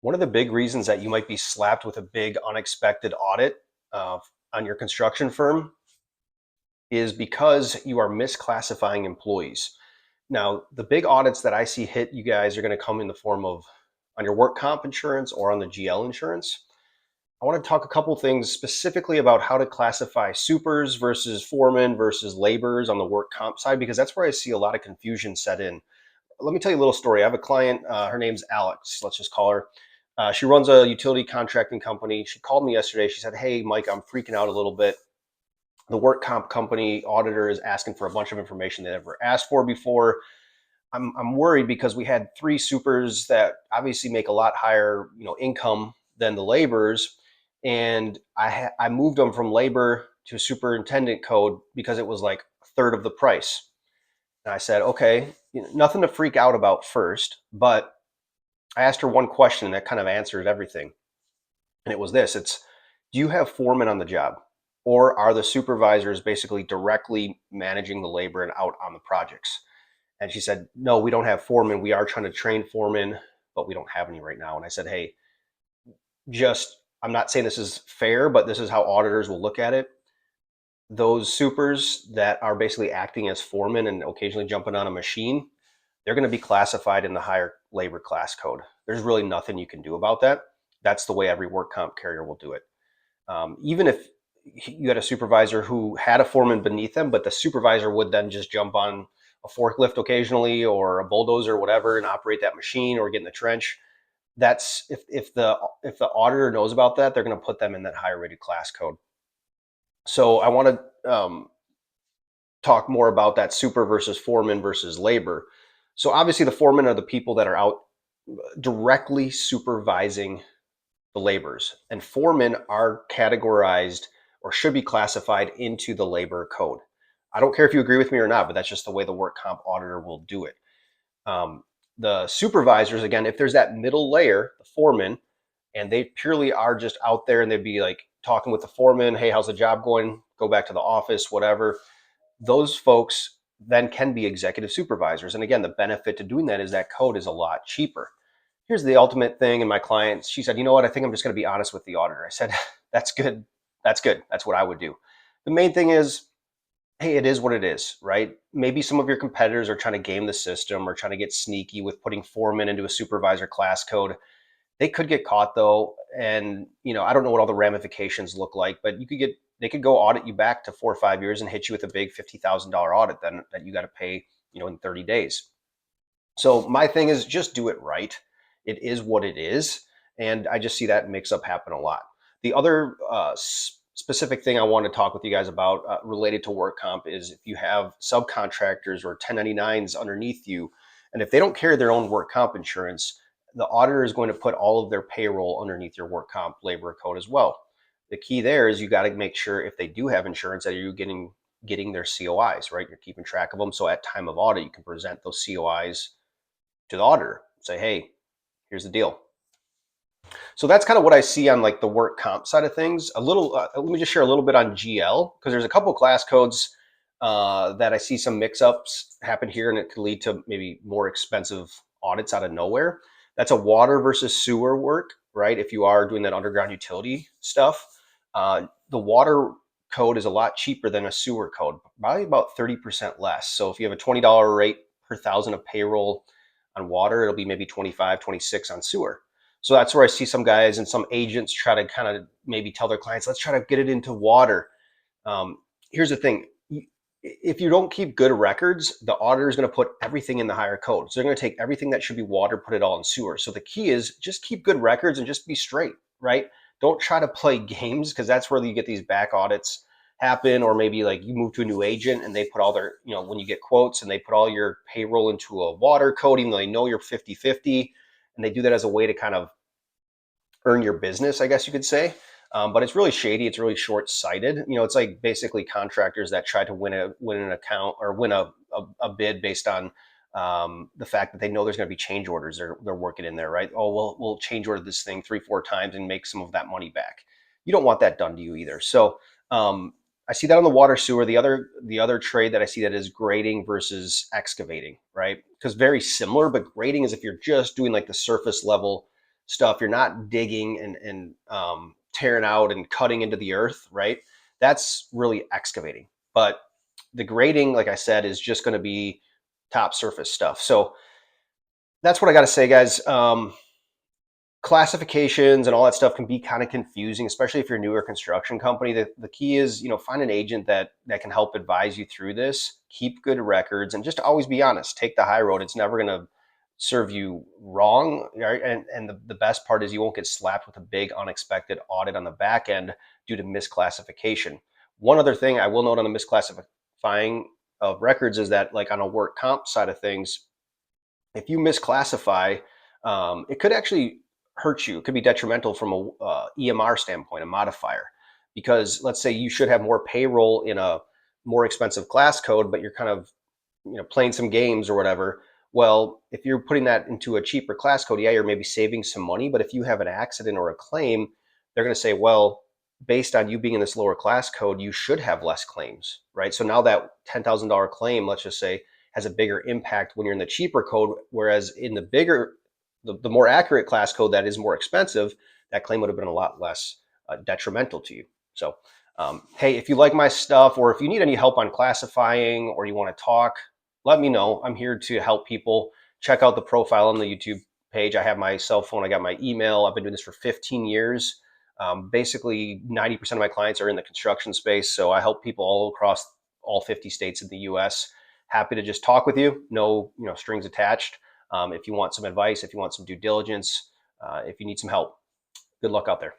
One of the big reasons that you might be slapped with a big unexpected audit on your construction firm is because you are misclassifying employees. Now, the big audits that I see hit you guys are going to come in the form of on your work comp insurance or on the GL insurance. I want to talk a couple things specifically about how to classify supers versus foremen versus laborers on the work comp side, because that's where I see a lot of confusion set in. Let me tell you a little story. I have a client, her name's Alex, let's just call her. She runs a utility contracting company. She called me yesterday. She said, "Hey, Mike, I'm freaking out a little bit. The work comp company auditor is asking for a bunch of information they never asked for before. I'm worried because we had three supers that obviously make a lot higher, income than the laborers, and I moved them from labor to superintendent code because it was like a third of the price." And I said, "Okay, nothing to freak out about first, but I asked her one question that kind of answered everything. And it was this: it's, do you have foremen on the job? Or are the supervisors basically directly managing the labor and out on the projects?" And she said, "No, we don't have foremen. We are trying to train foremen, but we don't have any right now." And I said, "Hey, I'm not saying this is fair, but this is how auditors will look at it. Those supers that are basically acting as foremen and occasionally jumping on a machine, they're going to be classified in the higher labor class code. There's really nothing you can do about that. That's the way every work comp carrier will do it. Even if you had a supervisor who had a foreman beneath them, but the supervisor would then just jump on a forklift occasionally or a bulldozer or whatever and operate that machine or get in the trench. That's if the auditor knows about that, they're going to put them in that higher rated class code. So I want to talk more about that super versus foreman versus labor. So obviously the foremen are the people that are out directly supervising the laborers, and foremen are categorized or should be classified into the labor code. I don't care if you agree with me or not, but that's just the way the work comp auditor will do it. The supervisors, again, if there's that middle layer, the foreman, and they purely are just out there and they'd be like talking with the foreman, "Hey, how's the job going? Go back to the office," whatever. Those folks then can be executive supervisors. And again, the benefit to doing that is that code is a lot cheaper. Here's the ultimate thing. And my client, she said, "You know what? I think I'm just going to be honest with the auditor." I said, "That's good. That's good. That's what I would do." The main thing is, hey, it is what it is, right? Maybe some of your competitors are trying to game the system or trying to get sneaky with putting foremen into a supervisor class code. They could get caught though. And, I don't know what all the ramifications look like, but they could go audit you back to 4 or 5 years and hit you with a big $50,000 audit then that you got to pay, in 30 days. So my thing is just do it right. It is what it is. And I just see that mix up happen a lot. The other specific thing I want to talk with you guys about related to work comp is if you have subcontractors or 1099s underneath you, and if they don't carry their own work comp insurance, the auditor is going to put all of their payroll underneath your work comp labor code as well. The key there is you got to make sure if they do have insurance that you're getting their COIs, right? You're keeping track of them. So at time of audit, you can present those COIs to the auditor, say, "Hey, here's the deal." So that's kind of what I see on like the work comp side of things. Let me just share a little bit on GL, because there's a couple of class codes that I see some mix-ups happen here, and it could lead to maybe more expensive audits out of nowhere. That's a water versus sewer work, right? If you are doing that underground utility stuff, the water code is a lot cheaper than a sewer code, probably about 30% less. So if you have a $20 rate per thousand of payroll on water, it'll be maybe 25, 26 on sewer. So that's where I see some guys and some agents try to kind of maybe tell their clients, "Let's try to get it into water." Here's the thing. If you don't keep good records, the auditor is going to put everything in the higher code. So they're going to take everything that should be water, put it all in sewer. So the key is just keep good records and just be straight, right? Don't try to play games, because that's where you get these back audits happen. Or maybe like you move to a new agent and they put all their, when you get quotes and they put all your payroll into a water code, even though they know you're 50-50. And they do that as a way to kind of earn your business, I guess you could say. But it's really shady. It's really short-sighted. It's like basically contractors that try to win an account or win a bid based on the fact that they know there's going to be change orders. They're working in there, right? "Oh, we'll change order this thing 3-4 times and make some of that money back." You don't want that done to you either. So I see that on the water sewer. The other trade that I see that is grading versus excavating, right? Because very similar, but grading is if you're just doing like the surface level stuff, you're not digging and tearing out and cutting into the earth, right? That's really excavating. But the grading, like I said, is just going to be top surface stuff. So that's what I got to say, guys. Classifications and all that stuff can be kind of confusing, especially if you're a newer construction company. The key is, find an agent that can help advise you through this. Keep good records and just always be honest. Take the high road. It's never going to serve you wrong. Right? And the best part is you won't get slapped with a big unexpected audit on the back end due to misclassification. One other thing I will note on the misclassifying of records is that, like on a work comp side of things, if you misclassify, it could actually hurt you. It could be detrimental from a EMR standpoint, a modifier, because let's say you should have more payroll in a more expensive class code, but you're kind of playing some games or whatever. Well, if you're putting that into a cheaper class code, yeah, you're maybe saving some money. But if you have an accident or a claim, they're going to say, well, based on you being in this lower class code, you should have less claims, right? So now that $10,000 claim, let's just say, has a bigger impact when you're in the cheaper code, whereas in the more accurate class code that is more expensive, that claim would have been a lot less detrimental to you. So, hey, if you like my stuff, or if you need any help on classifying, or you want to talk, let me know. I'm here to help people. Check out the profile on the YouTube page. I have my cell phone. I got my email. I've been doing this for 15 years. Basically, 90% of my clients are in the construction space. So I help people all across all 50 states in the US. Happy to just talk with you. No, strings attached. If you want some advice, if you want some due diligence, if you need some help, good luck out there.